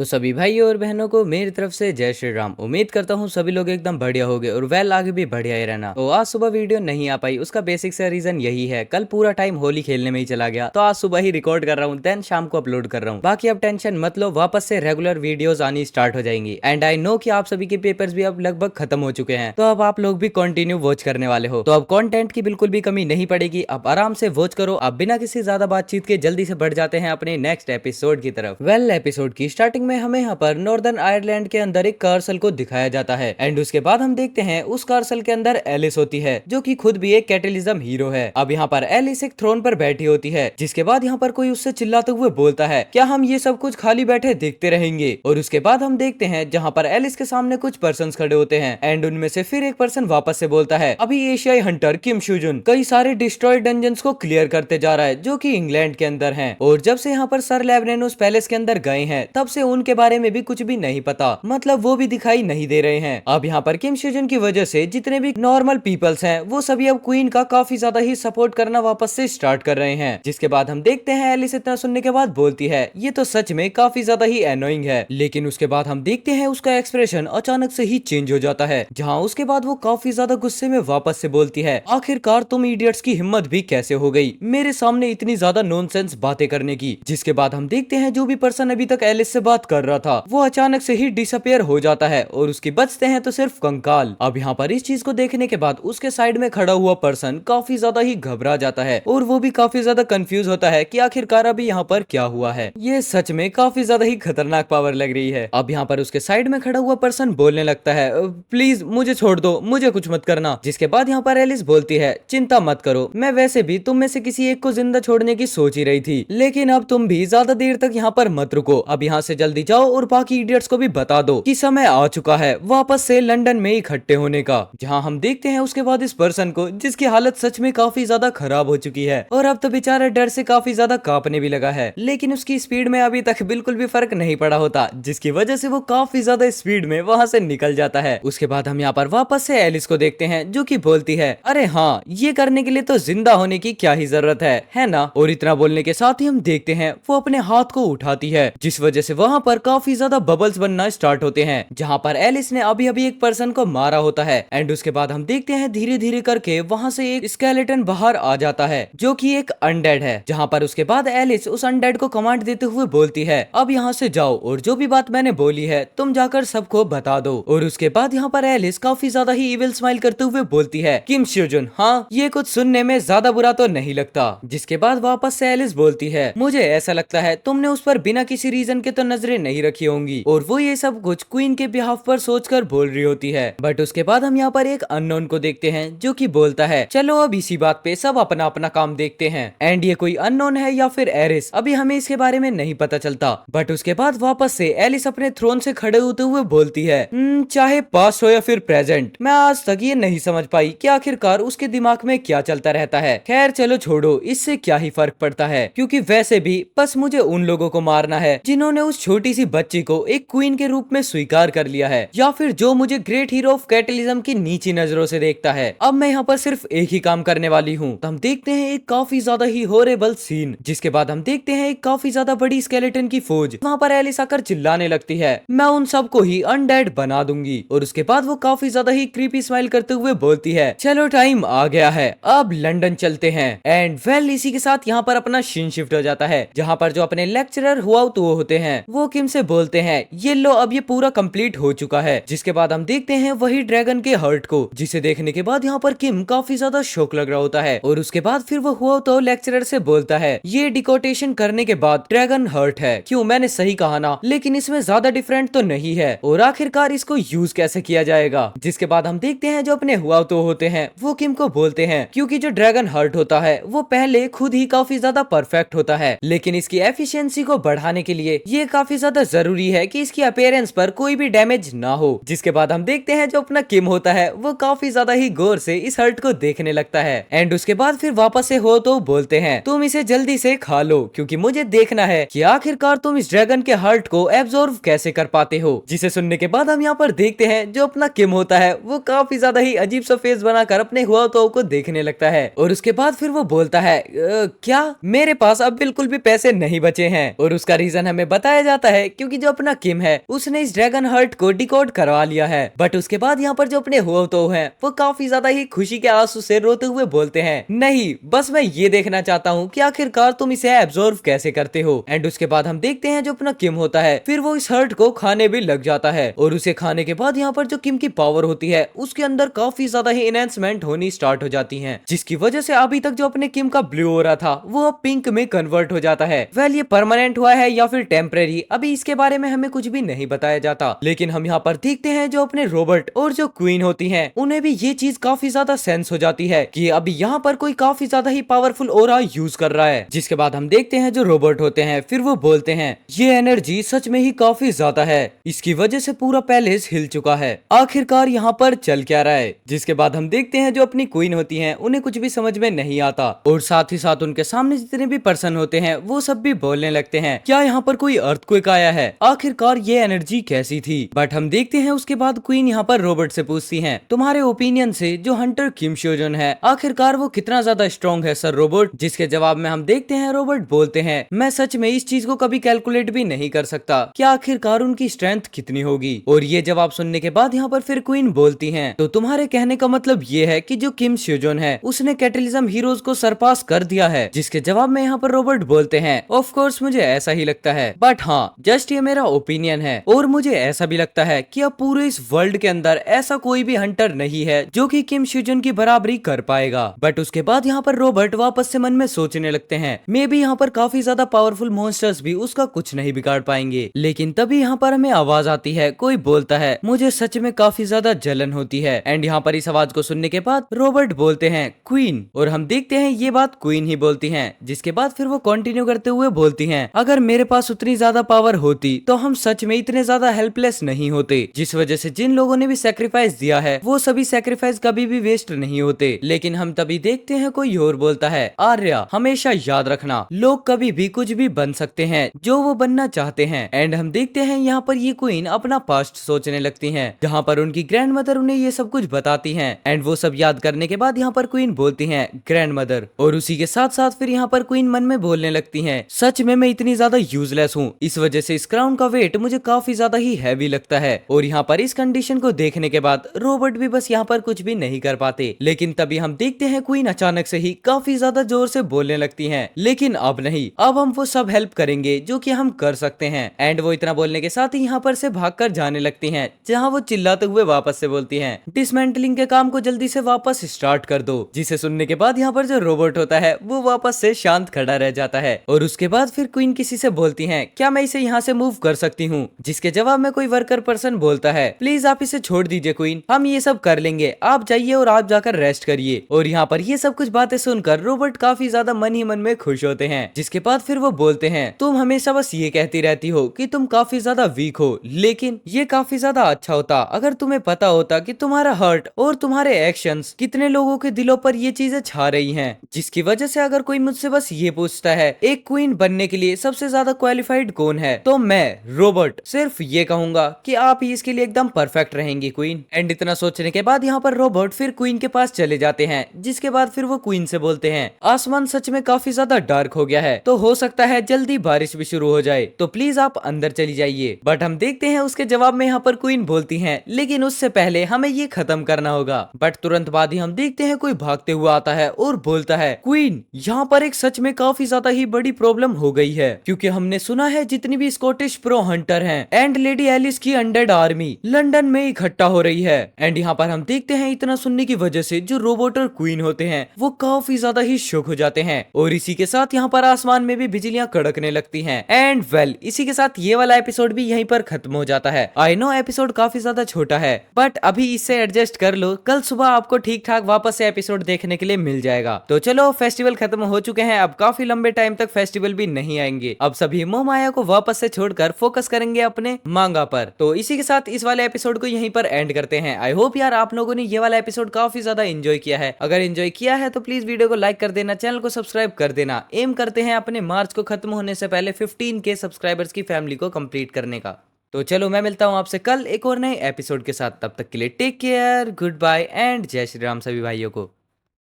तो सभी भाइयों और बहनों को मेरी तरफ से जय श्री राम। उम्मीद करता हूँ सभी लोग एकदम बढ़िया हो गए और वेल आगे भी बढ़िया ही रहना। तो आज सुबह वीडियो नहीं आ पाई, उसका बेसिक सा रीजन यही है, कल पूरा टाइम होली खेलने में ही चला गया। तो आज सुबह ही रिकॉर्ड कर रहा हूँ, देन शाम को अपलोड कर रहा हूँ। बाकी अब टेंशन मत लो, वापस से रेगुलर वीडियोस आनी स्टार्ट हो जाएंगी। एंड आई नो कि आप सभी के पेपर्स भी अब लगभग खत्म हो चुके हैं, तो अब आप लोग भी कंटिन्यू वॉच करने वाले हो, तो अब कंटेंट की बिल्कुल भी कमी नहीं पड़ेगी। अब आराम से वॉच करो। अब बिना किसी ज्यादा बातचीत के जल्दी से बढ़ जाते हैं अपने नेक्स्ट एपिसोड की तरफ। वेल एपिसोड की स्टार्टिंग में हमें यहाँ पर नॉर्दर्न आयरलैंड के अंदर एक कार्सल को दिखाया जाता है। एंड उसके बाद हम देखते हैं उस कार्सल के अंदर एलिस होती है, जो कि खुद भी एक कैटलिज्म हीरो है। अब यहाँ पर एलिस एक थ्रोन पर बैठी होती है, जिसके बाद यहाँ पर कोई उससे चिल्लाते हुए बोलता है, क्या हम ये सब कुछ खाली बैठे देखते रहेंगे। और उसके बाद हम देखते हैं जहाँ पर एलिस के सामने कुछ पर्सन खड़े होते हैं। एंड उनमें से फिर एक पर्सन वापस से बोलता है, अभी एशियाई हंटर किम शुजुन कई सारे डिस्ट्रॉयड डंजन्स को क्लियर करते जा रहा है, जो कि इंग्लैंड के अंदर हैं। और जब से यहाँ पर सर लेबरेनोस पैलेस के अंदर गए हैं, तब से उनके बारे में भी कुछ भी नहीं पता, मतलब वो भी दिखाई नहीं दे रहे हैं। अब यहाँ पर किम शुजुन की वजह से जितने भी नॉर्मल पीपल्स हैं, वो सभी अब क्वीन का काफी ज्यादा ही सपोर्ट करना वापस से स्टार्ट कर रहे हैं। जिसके बाद हम देखते हैं एलिस इतना सुनने के बाद बोलती है, ये तो सच में काफी ज्यादा ही एनोइंग है। लेकिन उसके बाद हम देखते हैं उसका एक्सप्रेशन अचानक से ही चेंज हो जाता है, जहाँ उसके बाद वो काफी ज्यादा गुस्से में वापस से बोलती है, आखिरकार तुम इडियट्स की हिम्मत भी कैसे हो गई मेरे सामने इतनी ज्यादा नॉनसेंस बातें करने की। जिसके बाद हम देखते हैं जो भी पर्सन अभी तक एलिस से बात कर रहा था, वो अचानक से ही डिसअपियर हो जाता है और उसके बचते हैं तो सिर्फ कंकाल। अब यहाँ पर इस चीज को देखने के बाद उसके साइड में खड़ा हुआ पर्सन काफी ज्यादा ही घबरा जाता है और वो भी काफी ज्यादा कंफ्यूज होता है कि आखिरकार अभी यहाँ पर क्या हुआ है। ये सच में काफी ज्यादा ही खतरनाक पावर लग रही है। अब यहाँ पर उसके साइड में खड़ा हुआ पर्सन बोलने लगता है, प्लीज मुझे छोड़ दो, मुझे कुछ मत करना। जिसके बाद यहाँ पर एलिस बोलती है, चिंता मत करो, मैं वैसे भी तुम में से किसी एक को जिंदा छोड़ने की सोच ही रही थी, लेकिन अब तुम भी ज्यादा देर तक यहाँ पर मत रुको। अब यहाँ से जल्दी जाओ और बाकी इडियट्स को भी बता दो कि समय आ चुका है वापस से लंदन में इकट्ठे होने का। जहाँ हम देखते हैं उसके बाद इस पर्सन को, जिसकी हालत सच में काफी ज्यादा खराब हो चुकी है और अब तो बेचारा डर से काफी ज्यादा कांपने भी लगा है, लेकिन उसकी स्पीड में अभी तक बिल्कुल भी फर्क नहीं पड़ा होता, जिसकी वजह से वो काफी ज्यादा स्पीड में वहां से निकल जाता है। उसके बाद हम यहाँ पर वापस से एलिस को देखते हैं, जो कि बोलती है, अरे हाँ, ये करने के लिए तो जिंदा होने की क्या ही जरूरत है ना। और इतना बोलने के साथ ही हम देखते हैं वो अपने हाथ को उठाती है, जिस वजह से वहां पर काफी ज्यादा बबल्स बनना स्टार्ट होते हैं, जहाँ पर एलिस ने अभी अभी एक पर्सन को मारा होता है। एंड उसके बाद हम देखते हैं धीरे धीरे करके वहां से एक स्केलेटन बाहर आ जाता है, जो कि एक अनडेड है। जहाँ पर उसके बाद एलिस उस अनडेड को कमांड देते हुए बोलती है, अब यहाँ से जाओ और जो भी बात मैंने बोली है तुम जाकर सबको बता दो। और उसके बाद यहाँ पर एलिस काफी ज्यादा ही इविल स्माइल करते हुए बोलती है, किम शुजुन, हाँ ये कुछ सुनने में ज्यादा बुरा तो नहीं लगता। जिसके बाद वापस से एलिस बोलती है, मुझे ऐसा लगता है तुमने उस पर बिना किसी रीजन के तो नजरें नहीं रखी होंगी और वो ये सब कुछ क्वीन के बिहाफ पर सोचकर बोल रही होती है। बट उसके बाद हम यहाँ पर एक अननोन को देखते हैं, जो कि बोलता है, चलो अब इसी बात पे सब अपना अपना काम देखते हैं। एंड ये कोई अननोन है या फिर एरिस, अभी हमें इसके बारे में नहीं पता चलता। बट उसके बाद वापस से एलिस अपने थ्रोन से खड़े होते हुए बोलती है, चाहे पास्ट हो या फिर प्रेजेंट, मैं आज तक ये नहीं समझ पाई कि आखिरकार उसके दिमाग में क्या चलता रहता है। खैर चलो छोड़ो, इससे क्या ही फर्क पड़ता है, क्योंकि वैसे भी बस मुझे उन लोगों को मारना है जिन्होंने उस छोटी सी बच्ची को एक क्वीन के रूप में स्वीकार कर लिया है, या फिर जो मुझे ग्रेट हीरो ऑफ कैटलिज्म की नीची नजरों से देखता है। अब मैं यहाँ पर सिर्फ एक ही काम करने वाली हूँ। तो हम देखते हैं एक काफी ज्यादा ही हॉरिबल सीन, जिसके बाद हम देखते हैं एक काफी ज्यादा बड़ी स्केलेटन की फौज। वहाँ पर एलिस आकर चिल्लाने लगती है, मैं उन सबको ही अनडेड बना दूंगी। और उसके बाद वो काफी ज्यादा ही क्रीपी स्माइल करते हुए बोलती है, चलो टाइम आ गया है, अब लंदन चलते हैं। एंड वेल इसी के साथ यहाँ पर अपना सीन शिफ्ट हो जाता है, जहाँ पर जो अपने लेक्चरर हुआ तो होते हैं, वो किम से बोलते हैं, ये लो अब ये पूरा कंप्लीट हो चुका है। जिसके बाद हम देखते हैं वही ड्रैगन के हर्ट को, जिसे देखने के बाद यहाँ पर किम काफी ज्यादा शौक लग रहा होता है। और उसके बाद फिर वो हुआ तो लेक्चरर से बोलता है, ये डिकोटेशन करने के बाद ड्रैगन हर्ट है, क्यों मैंने सही कहा ना, लेकिन इसमें ज्यादा डिफरेंट तो नहीं है, और आखिरकार इसको यूज कैसे किया जाएगा। जिसके बाद हम देखते हैं जो अपने हुआ तो होते हैं, वो किम को बोलते हैं, क्योंकि जो ड्रैगन हर्ट होता है वो पहले खुद ही काफी ज्यादा परफेक्ट होता है, लेकिन इसकी एफिशिएंसी को बढ़ाने के लिए ये काफी ज्यादा जरूरी है कि इसकी अपीयरेंस पर कोई भी डैमेज ना हो। जिसके बाद हम देखते हैं जो अपना किम होता है वो काफी ज्यादा ही गौर से इस हर्ट को देखने लगता है। एंड उसके बाद फिर वापस से हो तो बोलते हैं, तुम इसे जल्दी से खा लो, क्योंकि मुझे देखना है कि आखिरकार तुम इस ड्रैगन के हर्ट को एब्जॉर्ब कैसे कर पाते हो। जिसे सुनने के बाद हम यहाँ पर देखते हैं जो अपना किम होता है वो काफी ज्यादा ही अजीब सा फेस बनाकर अपने हुआ तो को देखने लगता है। और उसके बाद फिर वो बोलता है, क्या मेरे पास अब बिल्कुल भी पैसे नहीं बचे हैं। और उसका रीजन हमें बताया जाता है क्योंकि जो अपना किम है उसने इस ड्रैगन हर्ट को डिकोड करवा लिया है। बट उसके बाद यहाँ पर जो अपने हुआ तो है वो काफी ज्यादा ही खुशी के आंसू से रोते हुए बोलते हैं, नहीं बस मैं ये देखना चाहता हूँ कि आखिरकार तुम इसे एब्जॉर्व कैसे करते हो। एंड उसके बाद हम देखते हैं जो अपना किम होता है फिर वो इस हर्ट को खाने भी लग जाता है और उसे खाने के बाद यहाँ पर जो किम की पावर होती है उसके अंदर काफी ज्यादा ही एनहेंसमेंट होनी स्टार्ट हो जाती है, जिसकी वजह से अभी तक जो अपने किम का ब्लू हो रहा था वो अब पिंक में कन्वर्ट हो जाता है। वेल ये परमानेंट हुआ है या फिर टेम्परेरी अभी इसके बारे में हमें कुछ भी नहीं बताया जाता, लेकिन हम यहाँ पर देखते हैं जो अपने रोबोट और जो क्वीन होती हैं उन्हें भी ये चीज काफी ज्यादा सेंस हो जाती है कि अभी यहाँ पर कोई काफी ज्यादा ही पावरफुल ऑरा यूज कर रहा है। जिसके बाद हम देखते हैं जो रोबोट होते हैं फिर वो बोलते हैं ये एनर्जी सच में ही काफी ज्यादा है, इसकी वजह से पूरा पैलेस हिल चुका है, आखिरकार यहाँ पर चल क्या रहा है। जिसके बाद हम देखते हैं जो अपनी क्वीन होती हैं उन्हें कुछ भी समझ में नहीं आता और साथ ही साथ उनके सामने जितने भी पर्सन होते हैं वो सब भी बोलने लगते हैं क्या यहाँ पर कोई अर्थक्वेक आया है, आखिरकार ये एनर्जी कैसी थी। बट हम देखते हैं उसके बाद क्वीन यहाँ पर रोबोट से पूछती है तुम्हारे ओपिनियन से जो हंटर किम शोजन है आखिरकार वो कितना ज्यादा स्ट्रॉन्ग है सर रोबोट। जिसके जवाब में हम देखते हैं रोबोट बोलते हैं मैं सच में इस चीज को कभी कैलकुलेट भी नहीं कर सकता कि आखिरकार उनकी स्ट्रेंथ कितनी होगी। और ये जवाब सुनने के बाद यहाँ पर फिर क्वीन बोलती हैं तो तुम्हारे कहने का मतलब ये है कि जो किम शोजन है उसने कैटलिज्म हीरोज को सरपास कर दिया है। जिसके जवाब में यहाँ पर रोबोट बोलते हैं ऑफ कोर्स मुझे ऐसा ही लगता है, बट हाँ जस्ट ये मेरा ओपिनियन है और मुझे ऐसा भी लगता है कि अब पूरे इस वर्ल्ड के अंदर ऐसा कोई भी हंटर नहीं है जो कि किम शोजन की बराबरी कर पाएगा। बट उसके बाद यहाँ पर रोबोट वापस से मन में सोचने लगते हैं मे बी यहाँ पर काफी ज्यादा पावरफुल मॉन्स्टर्स भी उसका कुछ नहीं बिगाड़ पाएंगे। लेकिन तभी यहाँ पर हमें आवाज आती है, कोई बोलता है मुझे सच में काफी ज्यादा जलन होती है। एंड यहाँ पर इस आवाज को सुनने के बाद रोबोट बोलते हैं क्वीन, और हम देखते हैं ये बात क्वीन ही बोलती हैं। जिसके बाद फिर वो कंटिन्यू करते हुए बोलती हैं अगर मेरे पास उतनी ज्यादा पावर होती तो हम सच में इतने ज्यादा हेल्पलेस नहीं होते, जिस वजह से जिन लोगों ने भी सेक्रीफाइस दिया है वो सभी सेक्रीफाइस कभी भी वेस्ट नहीं होते। लेकिन हम तभी देखते हैं कोई और बोलता है आर्या हमेशा याद रखना लोग कभी भी कुछ भी बन सकते हैं जो वो बनना चाहते हैं। एंड हम देखते हैं यहाँ पर ये क्वीन अपना पास्ट सोचने लगती हैं जहाँ पर उनकी ग्रैंड मदर उन्हें ये सब कुछ बताती हैं। एंड वो सब याद करने के बाद यहाँ पर क्वीन बोलती हैं ग्रैंड मदर, और उसी के साथ साथ फिर यहाँ पर क्वीन मन में बोलने लगती हैं सच में मैं इतनी ज्यादा यूजलेस हूँ, इस वजह से इस क्राउन का वेट मुझे काफी ज्यादा ही हैवी लगता है। और यहाँ पर इस कंडीशन को देखने के बाद रोबोट भी बस यहाँ पर कुछ भी नहीं कर पाते। लेकिन तभी हम देखते हैं क्वीन अचानक से ही काफी ज्यादा जोर से बोलने लगती हैं लेकिन अब नहीं, अब हम वो सब हेल्प करेंगे जो कि हम कर सकते हैं। एंड वो इतना बोलने के साथ ही यहाँ पर से भागकर जाने लगती हैं जहाँ वो चिल्लाते हुए वापस से बोलती हैं डिसमेंटलिंग के काम को जल्दी से वापस स्टार्ट कर दो। जिसे सुनने के बाद यहाँ पर जो रोबोट होता है वो वापस से शांत खड़ा रह जाता है। और उसके बाद फिर क्वीन किसी से बोलती हैं क्या मैं इसे यहाँ से मूव कर सकती हूँ। जिसके जवाब में कोई वर्कर पर्सन बोलता है प्लीज आप इसे छोड़ दीजिए क्वीन, हम ये सब कर लेंगे, आप जाइए और आप जाकर रेस्ट करिए। और यहाँ पर ये सब कुछ बातें सुनकर रोबोट काफी ज्यादा मन ही मन में खुश होते हैं। जिसके बाद फिर वो बोलते हैं तुम हमेशा बस ये कहती रहती हो कि तुम काफी ज्यादा वीक हो, लेकिन ये काफी ज्यादा अच्छा होता अगर तुम्हें पता होता कि तुम्हारा हर्ट और तुम्हारे एक्शंस कितने लोगों के दिलों पर ये चीजें छा रही हैं। जिसकी वजह से अगर कोई मुझसे बस ये पूछता है एक क्वीन बनने के लिए सबसे ज्यादा क्वालिफाइड कौन है, तो मैं रोबोट सिर्फ ये कहूंगा कि आप ही इसके लिए एकदम परफेक्ट रहेंगी क्वीन। एंड इतना सोचने के बाद यहाँ पर रोबोट फिर क्वीन के पास चले जाते हैं। जिसके बाद फिर वो क्वीन से बोलते हैं आसमान सच में काफी ज्यादा डार्क हो गया है, तो हो सकता है जल्दी बारिश भी शुरू हो जाए, तो प्लीज आप अंदर चली जाइए। बट हम देखते हैं उसके जवाब में यहाँ पर क्वीन बोलती हैं लेकिन उससे पहले हमें ये खत्म करना होगा। बट तुरंत बाद ही हम देखते हैं कोई भागते हुए आता है और बोलता है क्वीन यहाँ पर एक सच में काफी ज्यादा ही बड़ी प्रॉब्लम हो गई है, क्योंकि हमने सुना है जितनी भी स्कॉटिश प्रो हंटर हैं एंड लेडी एलिस की अनडेड आर्मी लंदन में इकट्ठा हो रही है। एंड यहाँ पर हम देखते हैं इतना सुनने की वजह से जो रोबोट और क्वीन होते हैं वो काफी ज्यादा ही शॉक हो जाते हैं और इसी के साथ यहाँ पर आसमान में भी बिजलियां कड़कने लगती हैं। एंड वेल इसी के साथ ये वाला एपिसोड भी यहीं पर खत्म हो जाता है। आई नो एपिसोड काफी ज्यादा छोटा है बट अभी इससे एडजस्ट कर लो, कल सुबह आपको ठीक ठाक वापस से एपिसोड देखने के लिए मिल जाएगा। तो चलो फेस्टिवल खत्म हो चुके हैं, अब काफी लंबे टाइम तक फेस्टिवल भी नहीं आएंगे, अब सभी मोह माया को वापस से छोड़कर फोकस करेंगे अपने मांगा पर। तो इसी के साथ इस वाले एपिसोड को यहीं पर एंड करते हैं। आई होप यार आप लोगों ने ये वाला एपिसोड काफी ज्यादा एंजॉय किया है। अगर एंजॉय किया है तो प्लीज वीडियो को लाइक कर देना, चैनल को सब्सक्राइब कर देना। एम करते हैं अपने मार्च को खत्म होने से पहले 15K सब्सक्राइबर्स की फैमिली को कंप्लीट करने का। तो चलो मैं मिलता हूँ आपसे कल एक और नए एपिसोड के साथ, तब तक के लिए take care, good bye and जय श्री राम सभी भाइयों को।